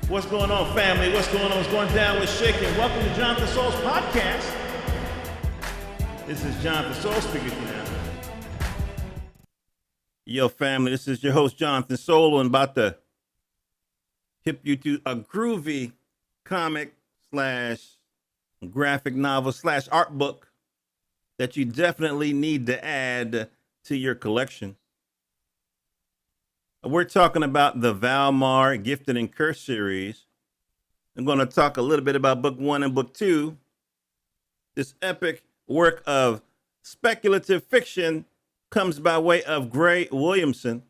What's going on, family? What's going on? What's going down with Shaking? Welcome to Jonathan Soul's podcast. This is Jonathan Soul speaking now. Yo, family, this is your host, Jonathan Soul, and about to hip you to a groovy comic slash graphic novel slash art book that you definitely need to add to your collection. We're talking about the Val-Mar Gifted and Cursed series. I'm going to talk a little bit about book 1 and book 2. This epic work of speculative fiction comes by way of Gray Williamson.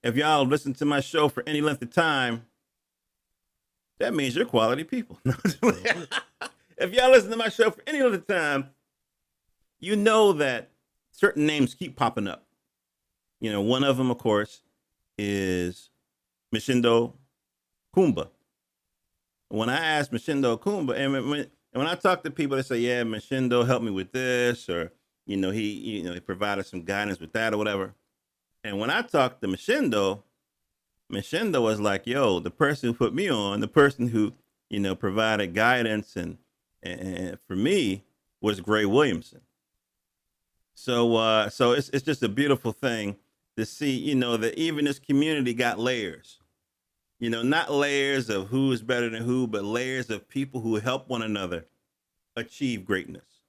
If y'all listen to my show for any length of time, that means you're quality people. If y'all listen to my show for any length of time, you know that certain names keep popping up. You know, one of them, of course, is Mishindo Kumba. When I ask Mishindo Kumba, and when I talk to people, they say, "Yeah, Mishindo helped me with this," or he provided some guidance with that or whatever. And when I talked to Mishindo was like, "Yo, the person who put me on, the person who provided guidance and for me was Gray Williamson." So it's just a beautiful thing to see, that even this community got layers. Not layers of who is better than who, but layers of people who help one another achieve greatness.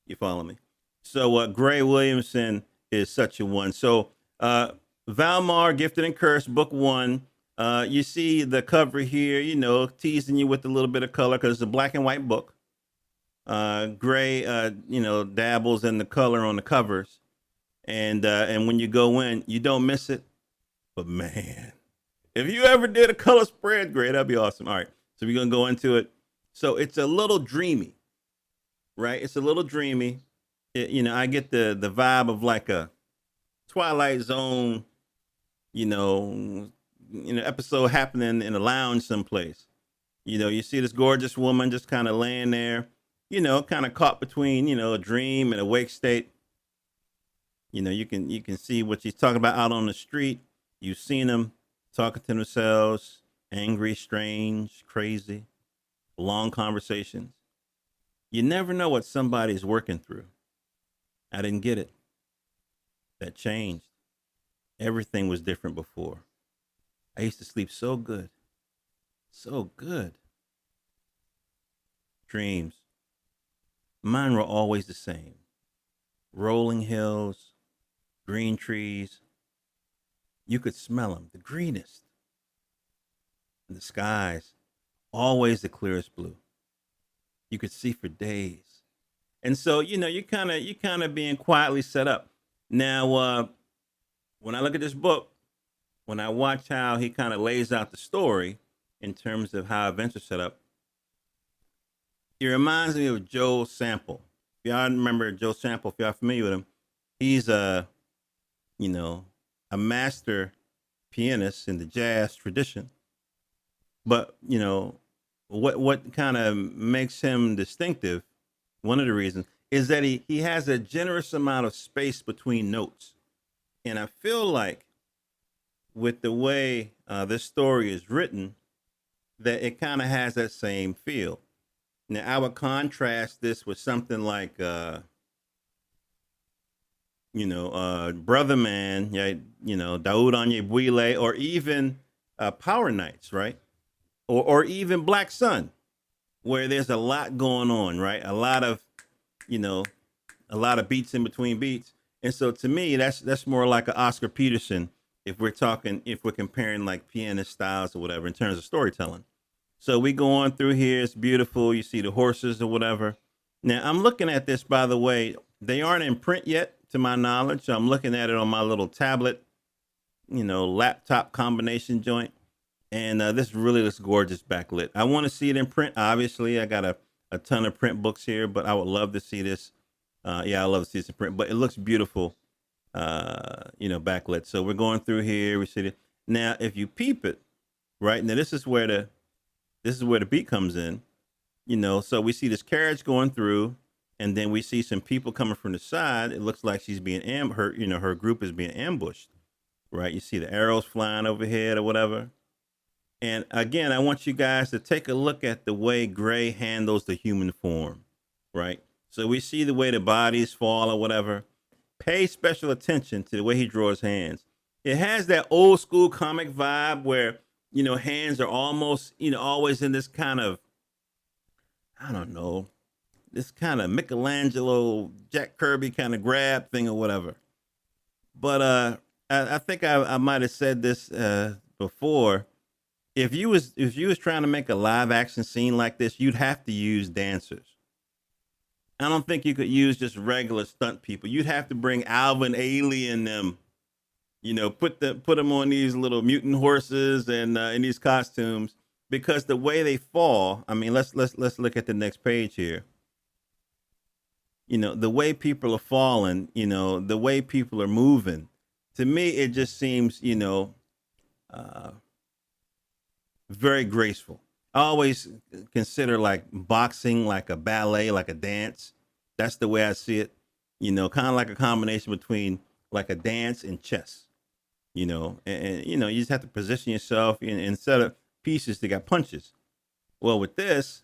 You follow me? So Gray Williamson is such a one. So Val-Mar, Gifted and Cursed, book 1. You see the cover here, teasing you with a little bit of color because it's a black and white book. Gray, dabbles in the color on the covers. And when you go in, you don't miss it. But man, if you ever did a color spread, Gray, that'd be awesome. All right, so we're gonna go into it. So it's a little dreamy, right? It's a little dreamy. I get the vibe of like a Twilight Zone, episode happening in a lounge someplace. You see this gorgeous woman just kind of laying there, kind of caught between, a dream and a wake state. You can see what she's talking about out on the street. You've seen them talking to themselves, angry, strange, crazy, long conversations. You never know what somebody's working through. I didn't get it. That changed. Everything was different before. I used to sleep so good. So good. Dreams. Mine were always the same. Rolling hills, green trees. You could smell them, the greenest. And the skies, always the clearest blue. You could see for days. And so, you kind of being quietly set up. Now, when I look at this book, when I watch how he kind of lays out the story in terms of how events are set up, it reminds me of Joe Sample. If y'all remember Joe Sample, if y'all familiar with him, he's a master pianist in the jazz tradition. But, what kind of makes him distinctive, one of the reasons, is that he has a generous amount of space between notes. And I feel like with the way this story is written, that it kind of has that same feel. Now, I would contrast this with something like, Brother Man, yeah, Daoud Onyebuile, or even Power Knights, right? Or even Black Sun, where there's a lot going on, right? A lot of beats in between beats. And so to me, that's more like an Oscar Peterson if we're comparing like pianist styles or whatever in terms of storytelling. So we go on through here. It's beautiful. You see the horses or whatever. Now, I'm looking at this, by the way. They aren't in print yet, to my knowledge. So I'm looking at it on my little tablet, laptop combination joint. And this really looks gorgeous backlit. I want to see it in print. Obviously, I got a ton of print books here, but I would love to see this. I love to see this in print, but it looks beautiful, backlit. So we're going through here. We see it. Now, if you peep it, right, now this is where the beat comes in, so we see this carriage going through, and then we see some people coming from the side. It looks like she's being her group is being ambushed, right? You see the arrows flying overhead or whatever. And again, I want you guys to take a look at the way Gray handles the human form, right? So we see the way the bodies fall or whatever. Pay special attention to the way he draws hands. It has that old school comic vibe where, hands are almost, always in this kind of, I don't know, this kind of Michelangelo, Jack Kirby kind of grab thing or whatever. But I think I might have said this before. If you was trying to make a live action scene like this, you'd have to use dancers. I don't think you could use just regular stunt people. You'd have to bring Alvin Ailey and them. Put them on these little mutant horses and in these costumes because the way they fall. I mean, let's look at the next page here. The way people are falling. The way people are moving. To me, it just seems uh, very graceful. I always consider like boxing like a ballet, like a dance. That's the way I see it. Kind of like a combination between like a dance and chess. And you just have to position yourself in set of pieces that got punches. Well, with this,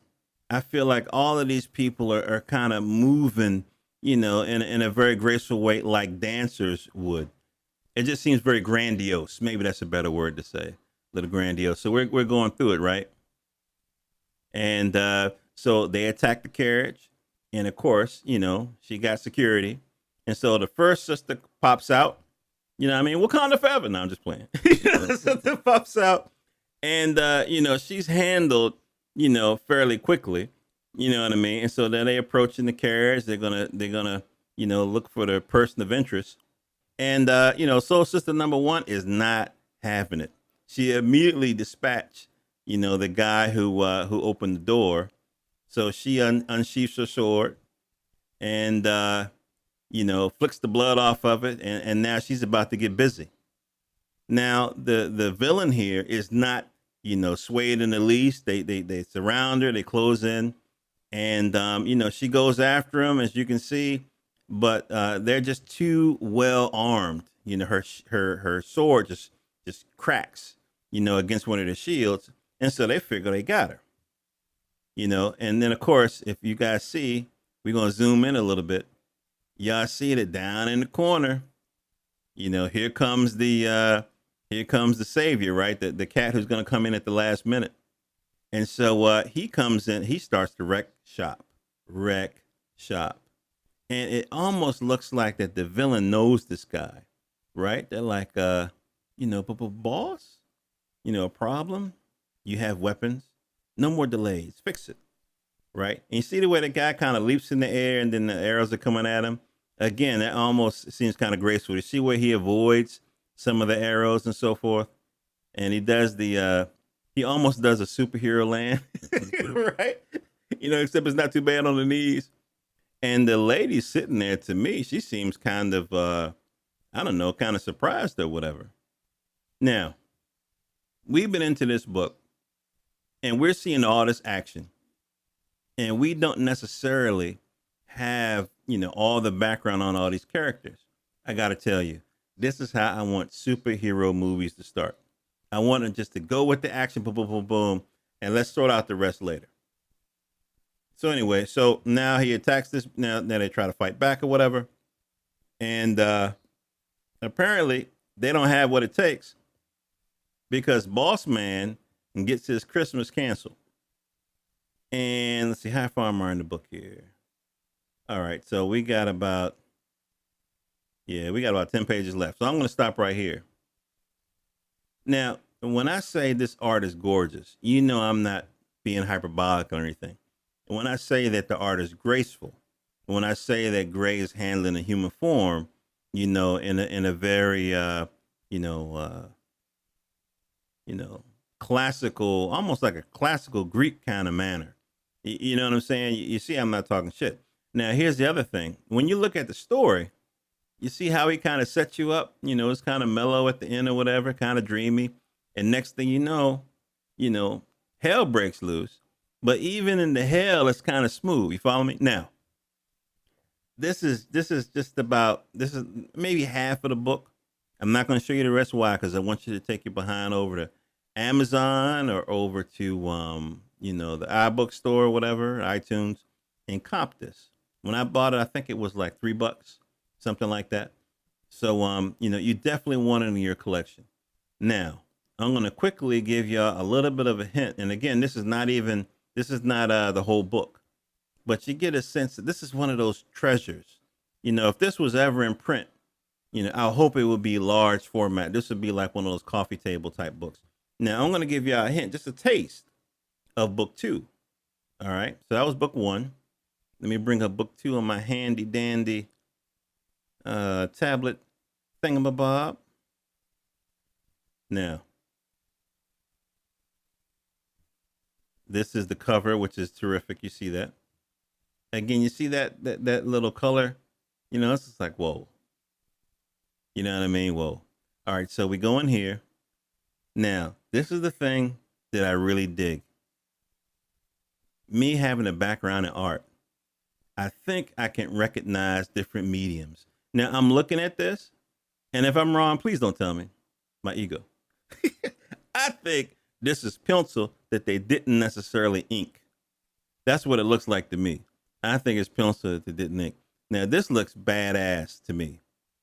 I feel like all of these people are kind of moving, in a very graceful way, like dancers would. It just seems very grandiose. Maybe that's a better word to say, a little grandiose. So we're going through it, right? And so they attack the carriage, and of course, she got security, and so the first sister pops out. I mean, Wakanda forever. No, I'm just playing. The sister pops out, and she's handled, fairly quickly. You know what I mean? And so then they approaching the carriage. They're gonna look for the person of interest. And Soul Sister number one is not having it. She immediately dispatched, the guy who opened the door. So she unsheaths her sword and flicks the blood off of it, and now she's about to get busy. Now the villain here is not, swayed in the least. They surround her, they close in, and she goes after him, as you can see, but they're just too well armed. Her sword just cracks, against one of the shields, and so they figure they got her. And then of course, if you guys see, we're gonna zoom in a little bit. Y'all see that down in the corner, here comes the savior, right? The cat who's gonna come in at the last minute. And so he comes in, he starts to wreck shop. And it almost looks like that the villain knows this guy, right? They're like, boss, a problem. You have weapons. No more delays. Fix it, right? And you see the way the guy kind of leaps in the air, and then the arrows are coming at him. Again, that almost seems kind of graceful. You see where he avoids some of the arrows and so forth, and he almost does a superhero land, right? Except it's not too bad on the knees. And the lady sitting there, to me, she seems kind of, I don't know, kind of surprised or whatever. Now, we've been into this book, and we're seeing all this action, and we don't necessarily have, all the background on all these characters. I got to tell you, this is how I want superhero movies to start. I want them just to go with the action, boom, boom, boom, boom, and let's sort out the rest later. So anyway, so now he attacks this. Now they try to fight back or whatever, and apparently they don't have what it takes because Boss Man gets his Christmas canceled. And let's see, how far am I in the book here? All right, so we got about 10 pages left. So I'm going to stop right here. Now, when I say this art is gorgeous, I'm not being hyperbolic or anything. When I say that the art is graceful, when I say that Gray is handling a human form, in a very classical, almost like a classical Greek kind of manner. You know what I'm saying? You see, I'm not talking shit. Now, here's the other thing. When you look at the story, you see how he kind of sets you up. It's kind of mellow at the end or whatever, kind of dreamy. And next thing you know, hell breaks loose. But even in the hell, it's kind of smooth. You follow me? Now, this is maybe half of the book. I'm not going to show you the rest. Why? Because I want you to take your behind over to Amazon or over to the iBook store or whatever, iTunes, and comp this. When I bought it, I think it was like $3, something like that. So you definitely want it in your collection. Now, I'm gonna quickly give y'all a little bit of a hint. And again, this is not the whole book, but you get a sense that this is one of those treasures. If this was ever in print, I hope it would be large format. This would be like one of those coffee table type books. Now, I'm going to give you a hint, just a taste of book two. All right. So that was book one. Let me bring up book two on my handy dandy tablet thingamabob. Now, this is the cover, which is terrific. You see that? Again, you see that little color? It's just like, whoa. You know what I mean? Whoa. All right. So we go in here. Now, this is the thing that I really dig. Me having a background in art, I think I can recognize different mediums. Now, I'm looking at this, and if I'm wrong, please don't tell me. My ego. I think this is pencil that they didn't necessarily ink. That's what it looks like to me. I think it's pencil that they didn't ink. Now, this looks badass to me.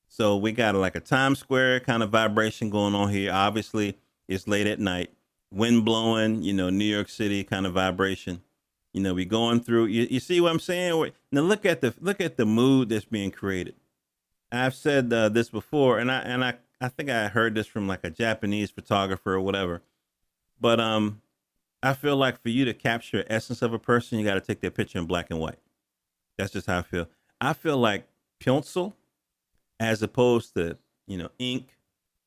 So we got like a Times Square kind of vibration going on here. Obviously, it's late at night, wind blowing, New York City kind of vibration. We going through. You see what I'm saying? Now look at the mood that's being created. I've said this before, and I think I heard this from like a Japanese photographer or whatever. But I feel like for you to capture the essence of a person, you got to take their picture in black and white. That's just how I feel. I feel like pencil, as opposed to ink,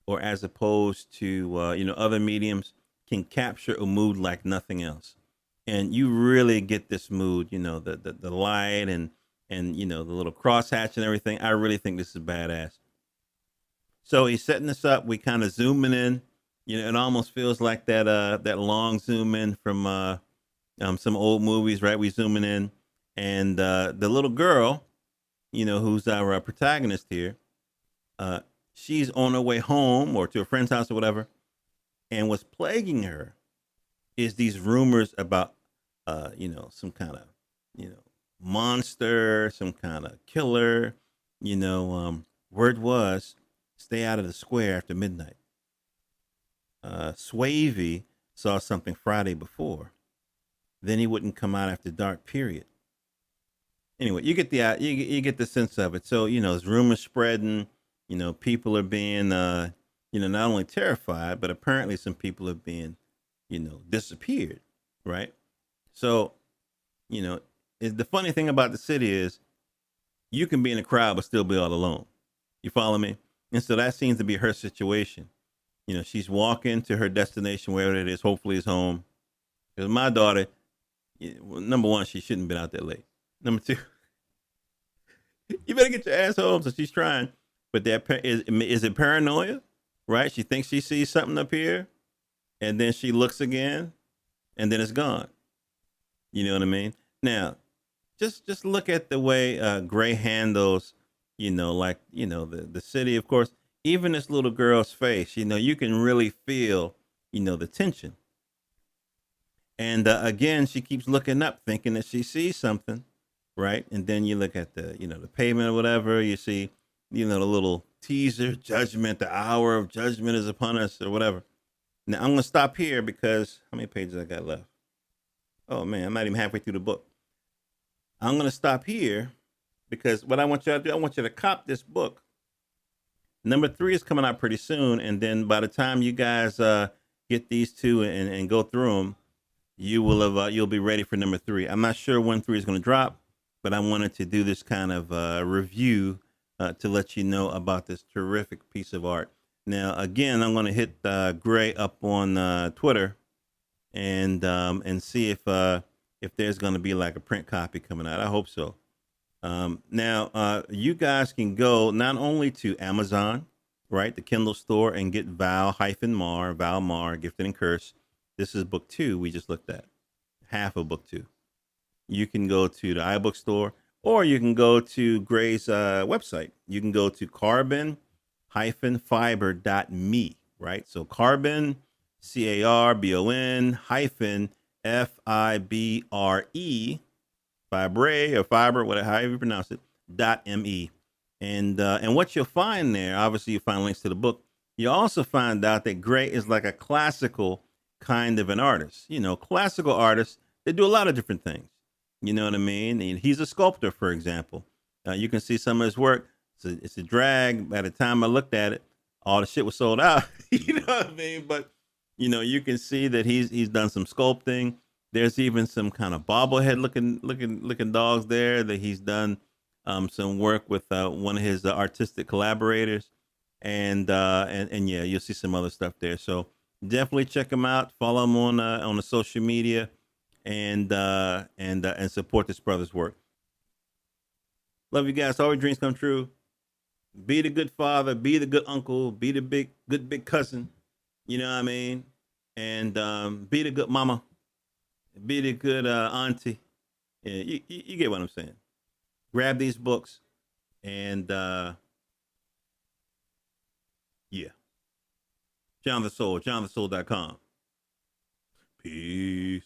or as opposed to other mediums, can capture a mood like nothing else. And you really get this mood, the light and the little crosshatch and everything. I really think this is badass. So he's setting this up. We kind of zooming in. It almost feels like that long zoom in from some old movies, right? We zooming in, and the little girl, who's our protagonist here, she's on her way home or to a friend's house or whatever, and what's plaguing her is these rumors about some kind of monster, some kind of killer. Word was, stay out of the square after midnight. Swavey saw something Friday before, then he wouldn't come out after dark. Period. Anyway, you get you get the sense of it. So there's rumors spreading. People are being not only terrified, but apparently some people are being disappeared, right? So the funny thing about the city is you can be in a crowd but still be all alone. You follow me? And so that seems to be her situation. She's walking to her destination, wherever it is. Hopefully, it's home. Because my daughter, number one, she shouldn't have been out that late. Number two, you better get your ass home. So she's trying, but is it paranoia? Right? She thinks she sees something up here, and then she looks again, and then it's gone. You know what I mean? Now, just look at the way Gray handles, the city, of course. Even this little girl's face, you can really feel, the tension. And again, she keeps looking up, thinking that she sees something, right? And then you look at the pavement or whatever. You see, the little teaser, judgment, the hour of judgment is upon us, or whatever. Now I'm gonna stop here because how many pages I got left? Oh man, I'm not even halfway through the book. I'm gonna stop here because what I want you to do, I want you to cop this book. Number 3 is coming out pretty soon, and then by the time you guys get these two and go through them, you'll be ready for number 3. I'm not sure when 3 is going to drop, but I wanted to do this kind of review to let you know about this terrific piece of art. Now, again, I'm going to hit Gray up on Twitter and see if there's going to be like a print copy coming out. I hope so. Now, you guys can go not only to Amazon, right, the Kindle store, and get Val-Mar, Gifted and Cursed. This is book 2 we just looked at, half of book 2. You can go to the iBook store, or you can go to Gray's website. You can go to carbon-fiber.me, right? So carbon CARBON hyphen fibre or fiber, whatever, however you pronounce it, .me. And what you'll find there, obviously, you find links to the book. You also find out that Gray is like a classical kind of an artist. You know, classical artists, they do a lot of different things. You know what I mean? And he's a sculptor, for example. You can see some of his work. It's a drag. By the time I looked at it, all the shit was sold out. You know what I mean? But you can see that he's done some sculpting. There's even some kind of bobblehead looking dogs there that he's done some work with one of his artistic collaborators, and yeah, you'll see some other stuff there. So definitely check him out. Follow him on the social media, and support this brother's work. Love you guys. All your dreams come true. Be the good father. Be the good uncle. Be the big cousin. You know what I mean? And be the good mama. Be the good auntie. Yeah, you get what I'm saying. Grab these books and yeah. John the Soul, johnthesoul.com. Peace.